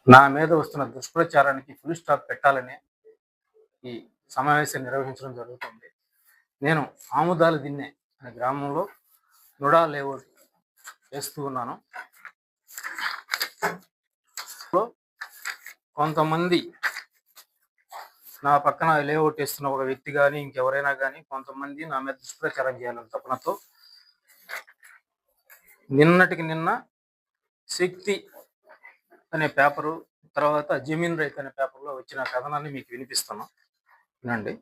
నా మీద వస్తున్న దుష్ప్రచారానికి ఫుల్ స్టాప్ పెట్టాలని ఈ సమావేశం నిర్వహించడం జరుగుతుంది. నేను ఆముదాల దిన్నె అనే గ్రామంలో నుడా లేఅవుట్ వేస్తూ ఉన్నాను. కొంతమంది నా పక్కన లేఅవుట్ వేస్తున్న ఒక వ్యక్తి కానీ ఇంకెవరైనా కానీ కొంతమంది నా మీద దుష్ప్రచారం చేయాలని తపనతో నిన్నటికి నిన్న శక్తి అనే పేపరు, తర్వాత జమీన్ రైతు అనే పేపర్లో వచ్చిన కథనాన్ని మీకు వినిపిస్తున్నాం, వినండి.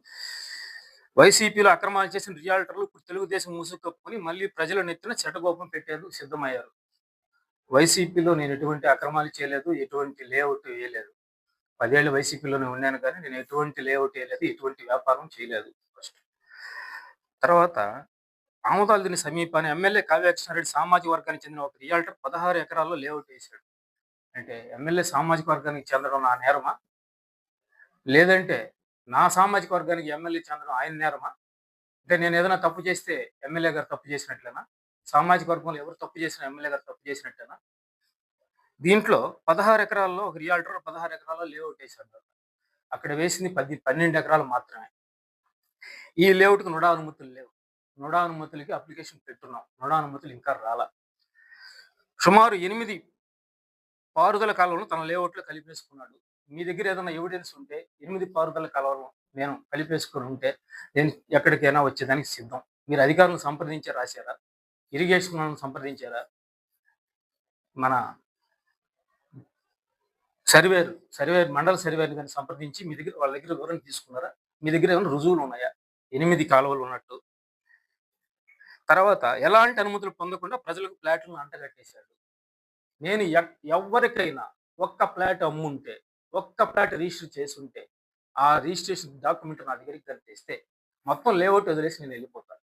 వైసీపీలో అక్రమాలు చేసిన రియాల్టర్లు ఇప్పుడు తెలుగుదేశం ముసుగు కప్పుకొని మళ్ళీ ప్రజల నెత్తిన చెడ్డగోపం పెట్టేందుకు సిద్ధమయ్యారు. వైసీపీలో నేను ఎటువంటి అక్రమాలు చేయలేదు, ఎటువంటి లేఅవుట్ వేయలేదు. 10 ఏళ్ళు వైసీపీలోనే ఉన్నాను, కానీ నేను ఎటువంటి లేఅవుట్ వేయలేదు, ఎటువంటి వ్యాపారం చేయలేదు. ఫస్ట్ తర్వాత ఆముదాల దిన్నె సమీపాన్ని ఎమ్మెల్యే కావ్యకృష్ణారెడ్డి సామాజిక వర్గానికి చెందిన ఒక రియాల్టర్ 16 ఎకరాల్లో లేఅవుట్ వేశాడు. అంటే ఎమ్మెల్యే సామాజిక వర్గానికి చెందడం నా నేరమా, లేదంటే నా సామాజిక వర్గానికి ఎమ్మెల్యే చెందడం ఆయన నేరమా? అంటే నేను ఏదైనా తప్పు చేస్తే ఎమ్మెల్యే గారు తప్పు చేసినట్లేనా? సామాజిక వర్గంలో ఎవరు తప్పు చేసినా ఎమ్మెల్యే గారు తప్పు చేసినట్టేనా? దీంట్లో 16 ఎకరాల్లో ఒక రియాల్టర్ 16 ఎకరాల్లో లేఅవుట్ వేశాడు. అక్కడ వేసింది 12 ఎకరాలు మాత్రమే. ఈ లేఅవుట్కి నుడా అనుమతులు లేవు. నుడా అనుమతులకి అప్లికేషన్ పెట్టున్నాం, నుడా అనుమతులు ఇంకా రాలా. సుమారు 8 పారుదల కాలువలను తన లేఅవుట్లో కలిపేసుకున్నాడు. మీ దగ్గర ఏదైనా ఎవిడెన్స్ ఉంటే 8 పారుదల కాలువలను నేను కలిపేసుకుని ఉంటే నేను ఎక్కడికైనా వచ్చేదానికి సిద్ధం. మీరు అధికారులను సంప్రదించి రాశారా? ఇరిగేషన్ సంప్రదించారా? మన సర్వేర్ మండల సర్వేని కానీ సంప్రదించి మీ దగ్గర వాళ్ళ దగ్గర వివరణ తీసుకున్నారా? మీ దగ్గర ఏమైనా రుజువులు ఉన్నాయా 8 కాలువలు ఉన్నట్టు? తర్వాత ఎలాంటి అనుమతులు పొందకుండా ప్రజలకు ప్లాట్లను అంటగట్టేశాడు. నేను ఎవరికైనా ఒక్క ప్లాట్ అమ్ముంటే, ఒక్క ప్లాట్ రిజిస్టర్ చేసి ఉంటే ఆ రిజిస్ట్రేషన్ డాక్యుమెంట్ నా దగ్గరికి తెస్తే మొత్తం లేఅవుట్ వదిలేసి నేను వెళ్ళిపోతాను.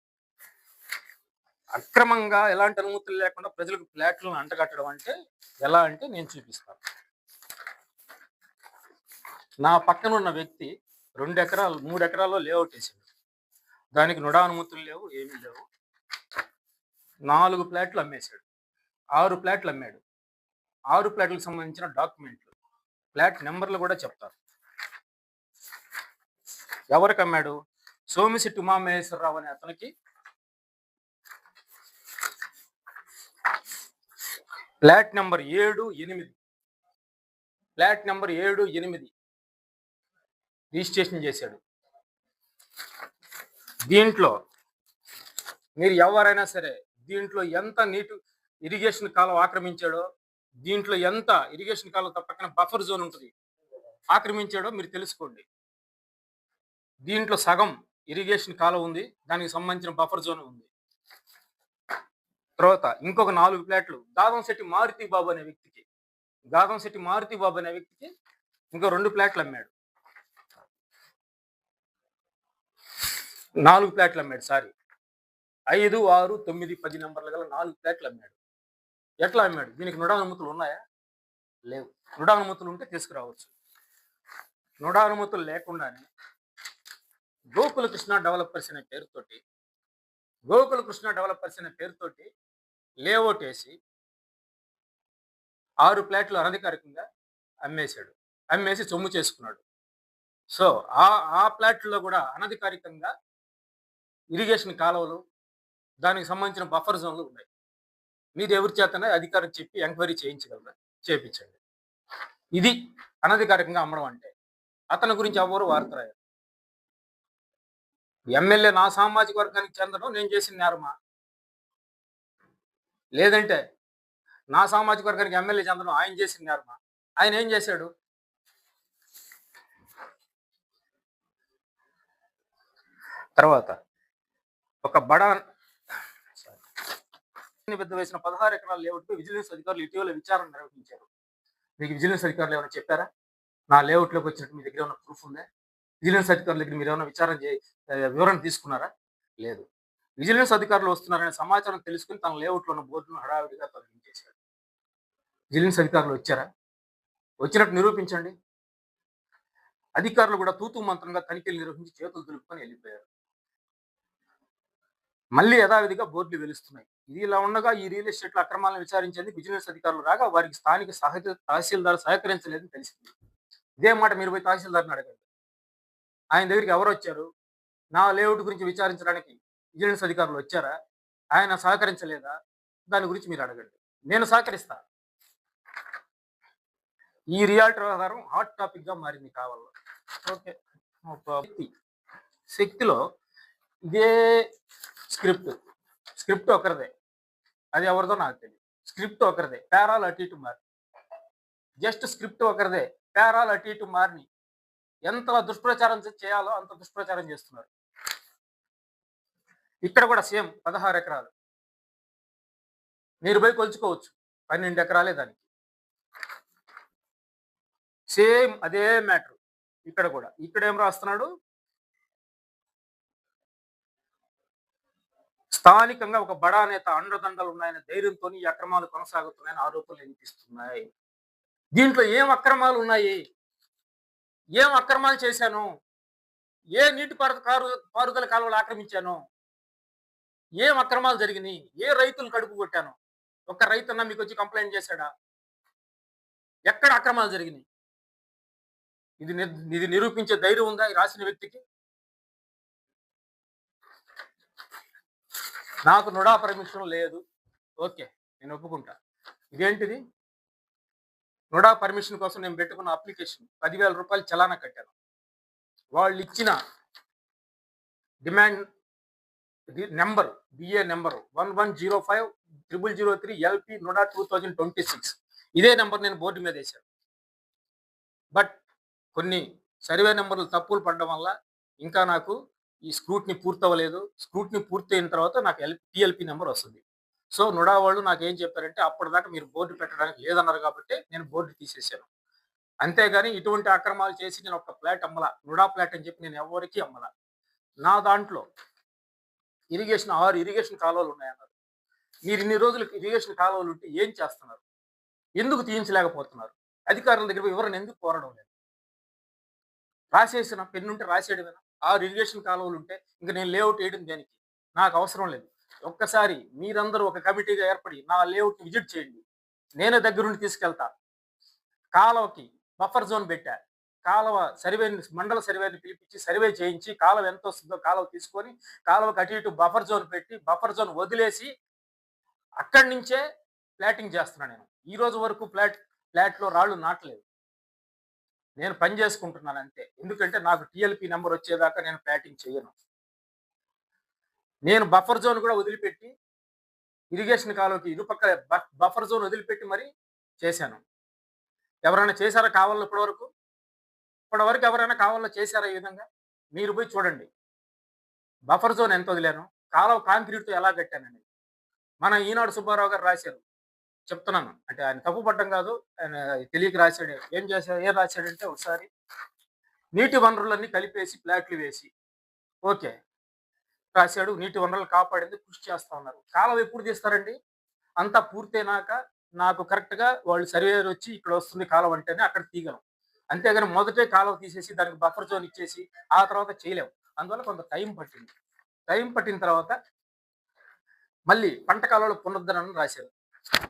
అక్రమంగా ఎలాంటి అనుమతులు లేకుండా ప్రజలకు ప్లాట్లను అంటగట్టడం అంటే ఎలా అంటే నేను చూపిస్తాను. నా పక్కన ఉన్న వ్యక్తి 2 ఎకరాలు 3 ఎకరాల్లో లేఅవుట్ వేసాడు. దానికి నుడా అనుమతులు లేవు, ఏమీ లేవు. 4 ప్లాట్లు అమ్మేశాడు, 6 ప్లాట్లు అమ్మాడు. 6 ప్లాట్లకు సంబంధించిన డాక్యుమెంట్లు, ఫ్లాట్ నెంబర్లు కూడా చెప్తారు. ఎవరికి అమ్మాడు? సోమిశెట్టి ఉమామహేశ్వరరావు అనే అతనికి flat number 7, 8 flat number 7, 8 registration చేశాడు. దీంట్లో మీరు ఎవరైనా సరే దీంట్లో ఎంత నీటి ఇరిగేషన్ కాలం ఆక్రమించాడో, దీంట్లో ఎంత ఇరిగేషన్ కాలువ పక్కన బఫర్ జోన్ ఉంటుంది ఆక్రమించాడో మీరు తెలుసుకోండి. దీంట్లో సగం ఇరిగేషన్ కాలువ ఉంది, దానికి సంబంధించిన బఫర్ జోన్ ఉంది. తర్వాత ఇంకొక 4 ప్లాట్లు గాదంశెట్టి మారుతి బాబు అనే వ్యక్తికి ఇంకో 2 ప్లాట్లు అమ్మాడు. 4 ప్లాట్లు అమ్మాడు, సారీ 5, 6, 9, 10 నెంబర్లు గల 4 ప్లాట్లు అమ్మాడు. ఎట్లా అమ్మాడు? దీనికి నుడా అనుమతులు ఉన్నాయా? లేవు. నుడా అనుమతులు ఉంటే తీసుకురావచ్చు. నుడా అనుమతులు లేకుండానే గోకుల కృష్ణ డెవలపర్స్ అనే పేరుతోటి లేఅవుట్ వేసి 6 ప్లాట్లు అనధికారికంగా అమ్మేసి సొమ్ము చేసుకున్నాడు. సో ఆ ప్లాట్లో కూడా అనధికారికంగా ఇరిగేషన్ కాలువలు, దానికి సంబంధించిన బఫర్ జోన్లు ఉన్నాయి. మీరు ఎవరి చేతనే అధికారం చెప్పి ఎంక్వైరీ చేయించగలరా? చేయించండి. ఇది అనధికారికంగా అమ్మడం అంటే. అతని గురించి ఎవరు వార్త రాయారు. ఎమ్మెల్యే నా సామాజిక వర్గానికి చెందడం నేను చేసిన నేరమా? లేదంటే నా సామాజిక వర్గానికి ఎమ్మెల్యే చెందడం ఆయన చేసిన నేరమా? ఆయన ఏం చేశాడు? తర్వాత ఒక బడా పెద్ద వేసిన 16 ఎకరాల లేఅవుట్ విజిలెన్స్ అధికారులు ఇటీవల విచారణ నిర్వహించారు. మీకు విజిలెన్స్ అధికారులు ఏమైనా చెప్పారా? నా లేఅవుట్లోకి వచ్చినట్టు మీ దగ్గర ఏమైనా ప్రూఫ్ ఉందా? విజిలెన్స్ అధికారుల దగ్గర మీరు ఏమైనా వివరణ తీసుకున్నారా? లేదు. విజిలెన్స్ అధికారులు వస్తున్నారనే సమాచారం తెలుసుకుని తన లేఅవుట్లో ఉన్న బోర్డును హడావిడిగా తొలగించేశాడు. విజిలెన్స్ అధికారులు వచ్చారా? వచ్చినట్టు నిరూపించండి. అధికారులు కూడా తూతూ మంత్రంగా తనిఖీలు నిర్వహించి చేతులు దులుపుకొని వెళ్ళిపోయారు. మళ్ళీ యథావిధిగా బోర్డులు వెలుస్తున్నాయి. ఇది ఇలా ఉండగా ఈ రియల్ ఎస్టేట్ల అక్రమాలను విచారించేందుకు విజిలెన్స్ అధికారులు రాగా వారికి స్థానిక తహసీల్దార్ సహకరించలేదని తెలిసింది. ఇదే మాట మీరు పోయి తహసీల్దార్ని అడగండి. ఆయన దగ్గరికి ఎవరు వచ్చారు? నా లేఅవుట్ గురించి విచారించడానికి విజిలెన్స్ అధికారులు వచ్చారా? ఆయన సహకరించలేదా? దాని గురించి మీరు అడగండి. నేను సహకరిస్తా. ఈ రియాల్టర్ వ్యవహారం హాట్ టాపిక్ గా మారింది కావాలో. ఓకే, శక్తిలో ఇదే స్క్రిప్ట్ ఒకరిదే, అది ఎవరిదో నాకు తెలియదు. స్క్రిప్ట్ ఒకరిదే, పేరాలు అటు ఇటు మారి, జస్ట్ స్క్రిప్ట్ ఒకరిదే, పేరాలు అటు ఇటు మారిని ఎంత దుష్ప్రచారం చేయాలో అంత దుష్ప్రచారం చేస్తున్నారు. ఇక్కడ కూడా సేమ్ 16 ఎకరాలు మీరు పోయి కొలుచుకోవచ్చు, 12 ఎకరాలే దానికి. సేమ్ అదే మ్యాటర్ ఇక్కడ కూడా. ఇక్కడ ఏం రాస్తున్నాడు? స్థానికంగా ఒక బడా నేత అండదండలు ఉన్నాయనే ధైర్యంతో ఈ అక్రమాలు కొనసాగుతున్నాయని ఆరోపణలు వినిపిస్తున్నాయి. దీంట్లో ఏం అక్రమాలు ఉన్నాయి? ఏం అక్రమాలు చేశాను? ఏ నీటి పారుదల కాలువలు ఆక్రమించాను? ఏం అక్రమాలు జరిగినాయి? ఏ రైతులు కడుపు కొట్టాను? ఒక్క రైతన్నా మీకు వచ్చి కంప్లైంట్ చేశాడా? ఎక్కడ అక్రమాలు జరిగినాయి? ఇది నిరూపించే ధైర్యం ఉందా ఈ రాసిన వ్యక్తికి? నాకు నుడా పర్మిషన్ లేదు, ఓకే, నేను ఒప్పుకుంటా. ఇదేంటిది? నుడా పర్మిషన్ కోసం నేను పెట్టుకున్న అప్లికేషన్ 10,000 రూపాయలు చలానా కట్టాను. వాళ్ళు ఇచ్చిన demand number BA number 11050003 LP నుడా 2026. ఇదే నెంబర్ నేను బోర్డు మీద వేశాను. బట్ కొన్ని సర్వే నెంబర్లు తప్పులు పడడం వల్ల ఇంకా నాకు ఈ స్క్రూట్ని పూర్తవ్వలేదు. స్క్రూట్ని పూర్తయిన తర్వాత నాకు టిఎల్పి నెంబర్ వస్తుంది. సో నుడా వాళ్ళు నాకు ఏం చెప్పారంటే, అప్పటిదాకా మీరు బోర్డు పెట్టడానికి లేదన్నారు కాబట్టి నేను బోర్డు తీసేసాను. అంతేగాని ఇటువంటి అక్రమాలు చేసి నేను ఒక ఫ్లాట్ అమ్మలా, నుడా ఫ్లాట్ అని చెప్పి నేను ఎవరికి అమ్మలా. నా దాంట్లో 6 ఇరిగేషన్ కాలువలు ఉన్నాయన్నారు. మీరు ఇన్ని రోజులు ఇరిగేషన్ కాలువలు ఉంటే ఏం చేస్తున్నారు? ఎందుకు తీయించలేకపోతున్నారు? అధికారుల దగ్గర వివరణ ఎందుకు కోరడం లేదు? రాసేసిన పెన్నుంటే రాసేయడమేనా? 6 ఇరిగేషన్ కాలువలు ఉంటే ఇంక నేను లేఅవుట్ వేయడం దేనికి? నాకు అవసరం లేదు. ఒక్కసారి మీరందరూ ఒక కమిటీగా ఏర్పడి నా లేఅవుట్ విజిట్ చేయండి, నేనే దగ్గరుండి తీసుకెళ్తా. కాలువకి బఫర్ జోన్ పెట్టా. కాలువ సర్వేని, మండల సర్వేని పిలిపించి సర్వే చేయించి కాలువ ఎంత వస్తుందో కాలువ తీసుకొని కాలువకి అటు ఇటు బఫర్ జోన్ పెట్టి బఫర్ జోన్ వదిలేసి అక్కడి నుంచే ప్లాటింగ్ చేస్తున్నాను. నేను ఈ రోజు వరకు ఫ్లాట్లో రాళ్ళు నాటలేదు. నేను పని చేసుకుంటున్నాను అంతే. ఎందుకంటే నాకు టిఎల్పి నెంబర్ వచ్చేదాకా నేను ప్లాటింగ్ చేయను. నేను బఫర్ జోన్ కూడా వదిలిపెట్టి ఇరిగేషన్ కాలువకి ఇరుపక్క బఫర్ జోన్ వదిలిపెట్టి మరి చేశాను. ఎవరైనా చేశారా కావాలో? ఇప్పటివరకు ఎవరైనా కావాలో చేశారా? ఈ విధంగా మీరు పోయి చూడండి. బఫర్ జోన్ ఎంత వదిలాను, కాలువ కాంక్రీట్తో ఎలా కట్టానండి. మన ఈనాడు సుబ్బారావు గారు రాశారు, చెప్తున్నాను అంటే ఆయన తప్పు పడ్డం కాదు, ఆయన తెలియక రాశాడు. ఏం రాశాడంటే, ఒకసారి నీటి వనరులన్నీ కలిపేసి ప్లాట్లు వేసి ఓకే రాశాడు. నీటి వనరులు కాపాడేందుకు కృషి చేస్తా ఉన్నారు. కాలువ ఎప్పుడు తీస్తారండి? అంతా పూర్తయినాక నాకు కరెక్ట్గా వాళ్ళు సర్వేయర్ వచ్చి ఇక్కడ వస్తుంది కాలువ అంటేనే అక్కడ తీయగలం. అంతేగాని మొదటే కాలువ తీసేసి దానికి బఫర్ జోన్ ఇచ్చేసి ఆ తర్వాత చేయలేము. అందువల్ల కొంత టైం పట్టింది. టైం పట్టిన తర్వాత మళ్ళీ పంట కాలువల పునరుద్ధరణ రాశారు.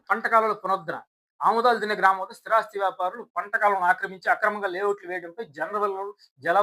పంట కాలువల పునరుద్ధరణ, ఆముదాలు తినే గ్రామంలో స్థిరాస్తి వ్యాపారులు పంట కాలువను ఆక్రమించి అక్రమంగా లేఅవుట్లు వేయడంపై జల